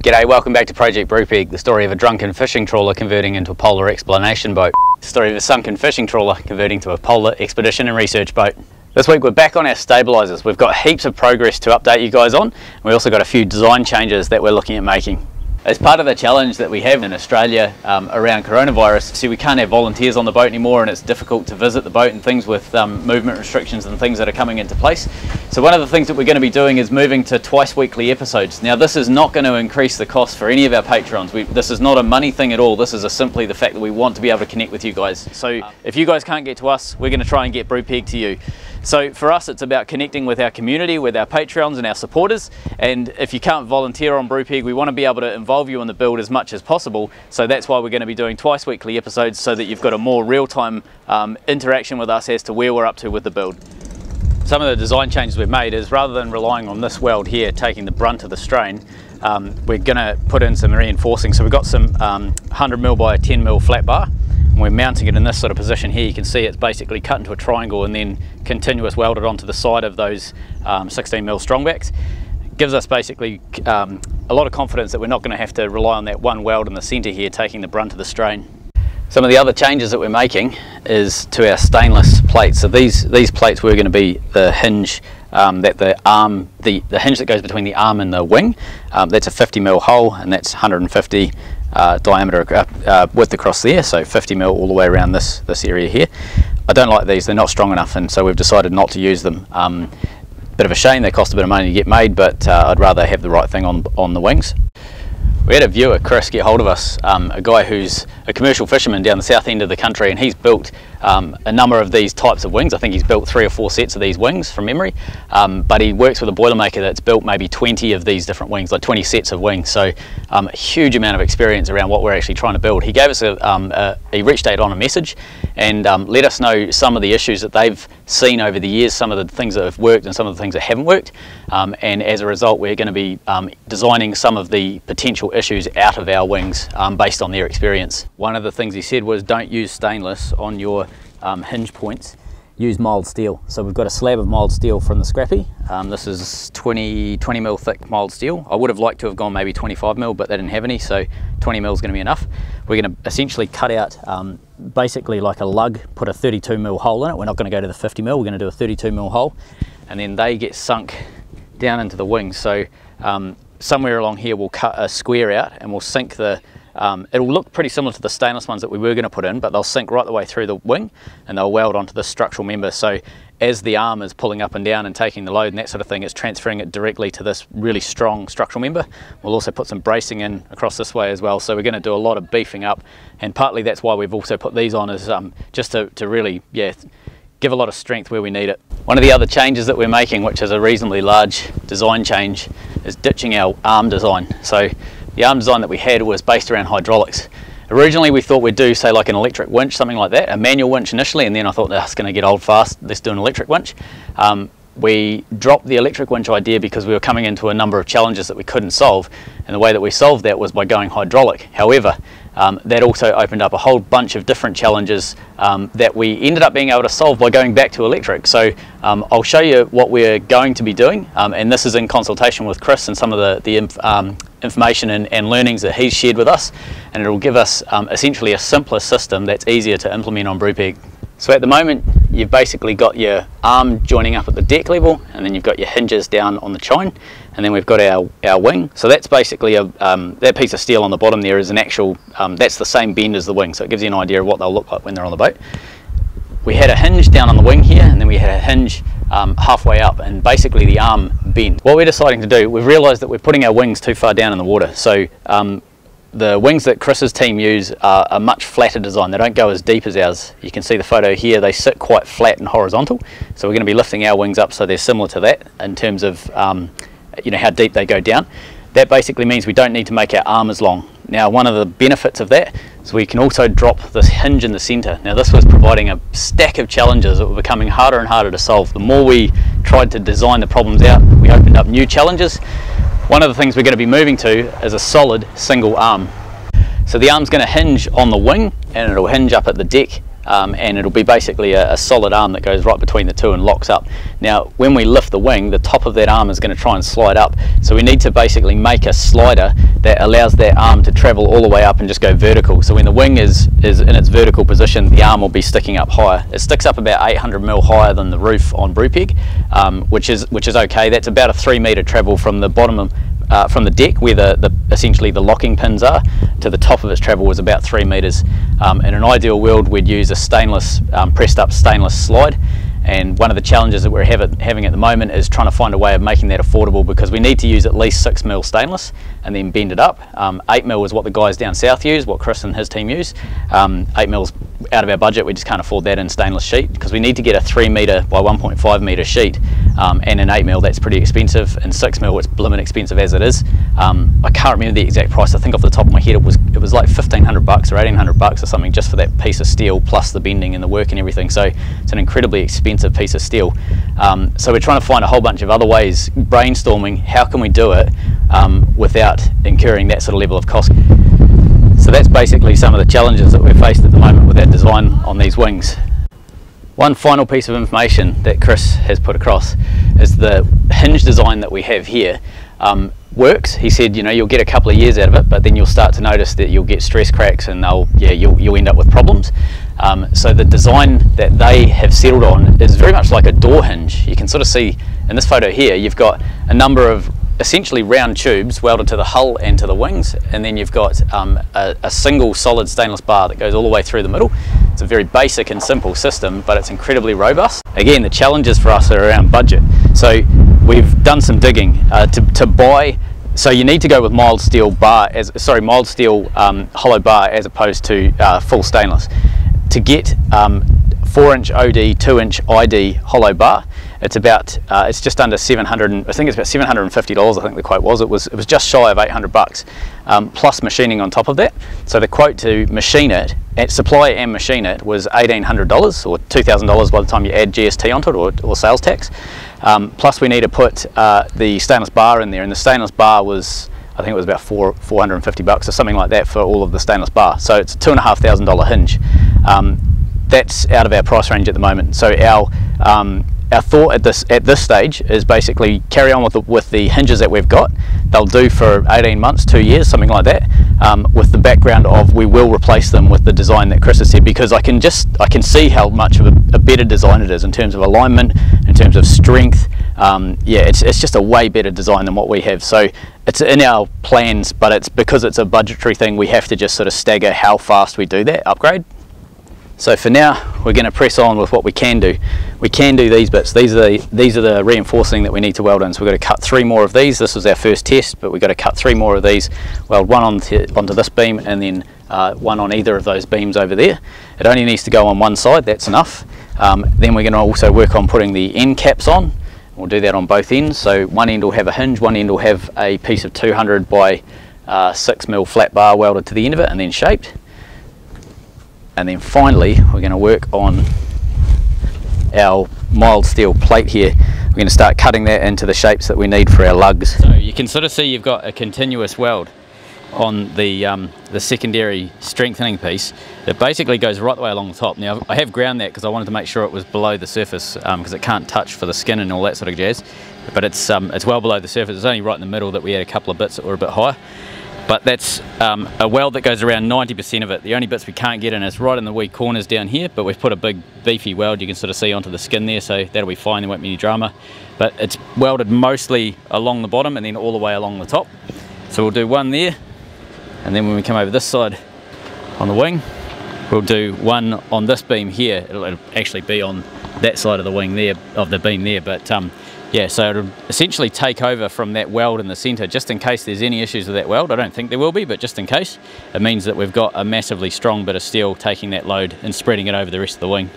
G'day, welcome back to Project Brupeg, the story of a drunken fishing trawler converting into a polar exploration boat. The story of a sunken fishing trawler converting to a polar expedition and research boat. This week we're back on our stabilisers. We've got heaps of progress to update you guys on. We also got a few design changes that we're looking at making. As part of the challenge that we have in Australia around coronavirus, see, we can't have volunteers on the boat anymore, and it's difficult to visit the boat and things with movement restrictions and things that are coming into place. So one of the things that we're going to be doing is moving to twice weekly episodes. Now this is not going to increase the cost for any of our patrons. This is not a money thing at all. This is simply the fact that we want to be able to connect with you guys. So if you guys can't get to us, we're going to try and get Brupeg to you. So for us, it's about connecting with our community, with our patrons and our supporters. And if you can't volunteer on Brupeg, we want to be able to involve you in the build as much as possible. So that's why we're going to be doing twice weekly episodes, so that you've got a more real-time interaction with us as to where we're up to with the build. Some of the design changes we've made is, rather than relying on this weld here taking the brunt of the strain, we're going to put in some reinforcing. So we've got some 100mm by 10mm flat bar. We're mounting it in this sort of position here. You can see it's basically cut into a triangle and then continuous welded onto the side of those 16mm strongbacks. It gives us basically a lot of confidence that we're not going to have to rely on that one weld in the centre here taking the brunt of the strain. Some of the other changes that we're making is to our stainless plates. So these plates were going to be the hinge that the hinge that goes between the arm and the wing. That's a 50mm hole, and that's 150 diameter width across there, so 50mm all the way around this area here. I don't like these, they're not strong enough, and so we've decided not to use them. Bit of a shame, they cost a bit of money to get made, but I'd rather have the right thing on the wings. We had a viewer, Chris, get hold of us, a guy who's a commercial fisherman down the south end of the country, and he's built a number of these types of wings. I think he's built 3 or 4 sets of these wings from memory, but he works with a boilermaker that's built maybe 20 of these different wings, like 20 sets of wings, so a huge amount of experience around what we're actually trying to build. He gave us he reached out on a message and let us know some of the issues that they've seen over the years, some of the things that have worked and some of the things that haven't worked, and as a result we're going to be designing some of the potential issues out of our wings based on their experience. One of the things he said was, don't use stainless on your hinge points, use mild steel. So we've got a slab of mild steel from the scrappy. This is 20mm thick mild steel. I would have liked to have gone maybe 25mm, but they didn't have any, so 20mm is going to be enough. We're going to essentially cut out basically like a lug, put a 32mm hole in it. We're not going to go to the 50mm, we're going to do a 32mm hole, and then they get sunk down into the wings. So somewhere along here we'll cut a square out and we'll sink the it'll look pretty similar to the stainless ones that we were going to put in, but they'll sink right the way through the wing and they'll weld onto the structural member. So as the arm is pulling up and down and taking the load and that sort of thing, it's transferring it directly to this really strong structural member. We'll also put some bracing in across this way as well, so we're going to do a lot of beefing up, and partly that's why we've also put these on, is just to really give a lot of strength where we need it. One of the other changes that we're making, which is a reasonably large design change, is ditching our arm design. So the arm design that we had was based around hydraulics. Originally we thought we'd do, say, like an electric winch, something like that, a manual winch initially, and then I thought that's going to get old fast, let's do an electric winch. We dropped the electric winch idea because we were coming into a number of challenges that we couldn't solve, and the way that we solved that was by going hydraulic. However, that also opened up a whole bunch of different challenges that we ended up being able to solve by going back to electric. So I'll show you what we're going to be doing, and this is in consultation with Chris and some of the information and learnings that he's shared with us, and it will give us essentially a simpler system that's easier to implement on Brupeg. So at the moment you've basically got your arm joining up at the deck level, and then you've got your hinges down on the chine, and then we've got our wing. So that's basically that piece of steel on the bottom there is an actual, that's the same bend as the wing, so it gives you an idea of what they'll look like when they're on the boat. We had a hinge down on the wing here, and then we had a hinge halfway up, and basically the arm bent. What we're deciding to do, we've realised that we're putting our wings too far down in the water. So the wings that Chris's team use are a much flatter design. They don't go as deep as ours. You can see the photo here, they sit quite flat and horizontal. So we're going to be lifting our wings up so they're similar to that in terms of how deep they go down. That basically means we don't need to make our arm as long. Now one of the benefits of that is we can also drop this hinge in the centre. Now this was providing a stack of challenges that were becoming harder and harder to solve. The more we tried to design the problems out, we opened up new challenges. One of the things we're going to be moving to is a solid single arm. So the arm's going to hinge on the wing, and it'll hinge up at the deck and it'll be basically a solid arm that goes right between the two and locks up. Now when we lift the wing, the top of that arm is going to try and slide up, so we need to basically make a slider that allows that arm to travel all the way up and just go vertical. So when the wing is in its vertical position, the arm will be sticking up higher. It sticks up about 800 mil higher than the roof on Brupeg, which is okay. That's about a 3 metre travel from the bottom from the deck, where essentially the locking pins are, to the top of its travel was about 3 metres. In an ideal world, we'd use a stainless, pressed up stainless slide. And one of the challenges that we're having at the moment is trying to find a way of making that affordable, because we need to use at least 6 mil stainless and then bend it up. 8 mil is what the guys down south use, what Chris and his team use. 8 mil's out of our budget, we just can't afford that in stainless sheet, because we need to get a 3 metre by 1.5 metre sheet, and in 8 mil that's pretty expensive, and 6 mil it's blimmin' expensive as it is. I can't remember the exact price. I think off the top of my head it was like $1,500 or $1,800 or something, just for that piece of steel plus the bending and the work and everything. So it's an incredibly expensive piece of steel. So we're trying to find a whole bunch of other ways, brainstorming how can we do it without incurring that sort of level of cost. So that's basically some of the challenges that we're faced at the moment with our design on these wings. One final piece of information that Chris has put across is the hinge design that we have here works. He said, you know, you'll get a couple of years out of it, but then you'll start to notice that you'll get stress cracks and you'll end up with problems. So the design that they have settled on is very much like a door hinge. You can sort of see in this photo here, you've got a number of essentially round tubes welded to the hull and to the wings, and then you've got a single solid stainless bar that goes all the way through the middle. It's a very basic and simple system, but it's incredibly robust. Again, the challenges for us are around budget. So we've done some digging to buy. So you need to go with mild steel hollow bar as opposed to full stainless. To get 4-inch OD, 2-inch ID hollow bar, it's just under 700. I think it's about $750. I think the quote was. It was just shy of $800, plus machining on top of that. So the quote to machine it, supply and machine it, was $1,800 or $2,000 by the time you add GST onto it, or sales tax. Plus we need to put the stainless bar in there, and the stainless bar was, I think it was about $450 or something like that for all of the stainless bar. So it's a $2,500 hinge. That's out of our price range at the moment. So our thought at this stage is basically carry on with the hinges that we've got. They'll do for 18 months, 2 years, something like that, with the background of we will replace them with the design that Chris has said, because I can see how much of a better design it is in terms of alignment, in terms of strength. Yeah, it's just a way better design than what we have. So it's in our plans, but it's because it's a budgetary thing, we have to just sort of stagger how fast we do that upgrade. So for now, we're going to press on with what we can do. We can do these bits. These are the reinforcing that we need to weld in. So we've got to cut 3 more of these. This was our first test, but we've got to cut 3 more of these, weld one onto this beam, and then one on either of those beams over there. It only needs to go on one side, that's enough. Then we're going to also work on putting the end caps on. We'll do that on both ends. So one end will have a hinge, one end will have a piece of 200 by 6 mil flat bar welded to the end of it and then shaped. And then finally, we're going to work on our mild steel plate here. We're going to start cutting that into the shapes that we need for our lugs. So you can sort of see you've got a continuous weld on the secondary strengthening piece that basically goes right the way along the top. Now I have ground that because I wanted to make sure it was below the surface, because it can't touch for the skin and all that sort of jazz. But it's well below the surface. It's only right in the middle that we had a couple of bits that were a bit higher. But that's a weld that goes around 90% of it. The only bits we can't get in is right in the wee corners down here, but we've put a big beefy weld you can sort of see onto the skin there, so that'll be fine, there won't be any drama. But it's welded mostly along the bottom and then all the way along the top. So we'll do one there, and then when we come over this side on the wing, we'll do one on this beam here. It'll actually be on that side of the wing there, of the beam there, but yeah, so it'll essentially take over from that weld in the centre, just in case there's any issues with that weld. I don't think there will be, but just in case, it means that we've got a massively strong bit of steel taking that load and spreading it over the rest of the wing.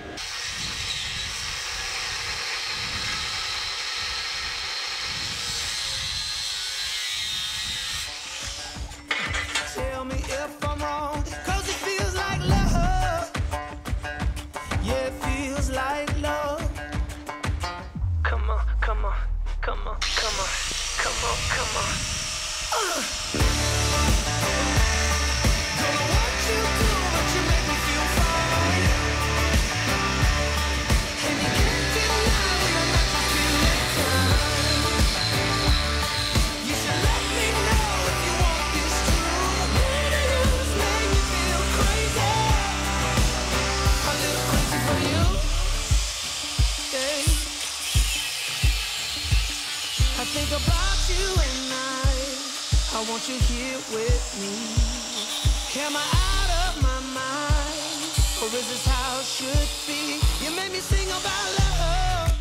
won't you here with me? Am I out of my mind? Or is this how it should be? You made me sing about love.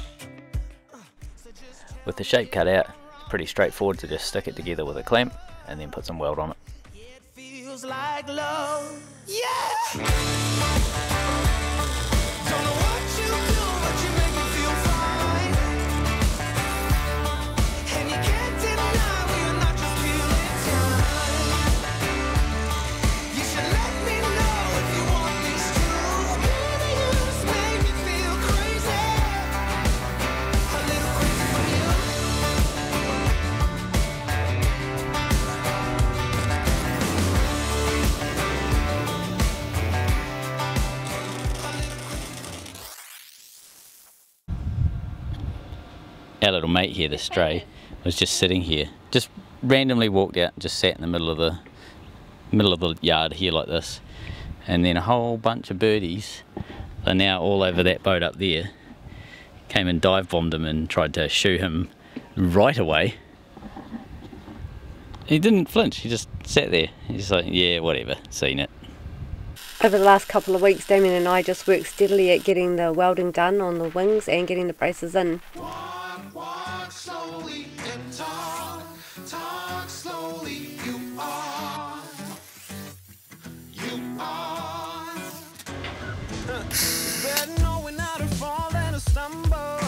With the shape cut out, it's pretty straightforward to just stick it together with a clamp and then put some weld on it. It feels like love. Yeah! Don't know what you do, but you make me feel fine. And you can't deny we're not just feeling time. You should let me know if you want these two. Baby, you just make me feel crazy. A little crazy for you. Our little mate here, the stray, was just sitting here, just randomly walked out, just sat in the middle of the yard here like this, and then a whole bunch of birdies are now all over that boat up there. Came and dive bombed him and tried to shoo him right away. He didn't flinch, he just sat there. He's like, yeah, whatever, seen it. Over the last couple of weeks, Damien and I just worked steadily at getting the welding done on the wings and getting the braces in. Walk slowly and talk slowly. You are. Better knowing how to fall and to stumble.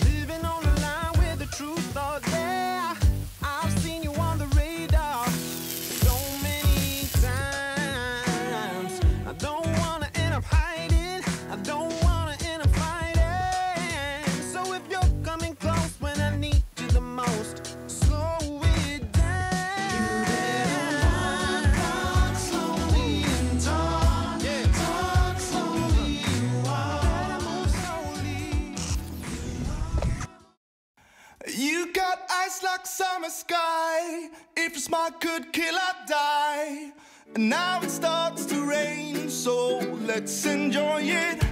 Living on the line with the truth out there. I've seen you on the radar so many times. I don't wanna end up hiding. I don't wanna end up fighting. So if you're coming close when I need you the most, slow it down. You better walk slowly and talk. Yeah. Talk slowly. You are. Move slowly. You got eyes like summer sky. If you're smart, could kill or die. And now it starts to rain, so let's enjoy it.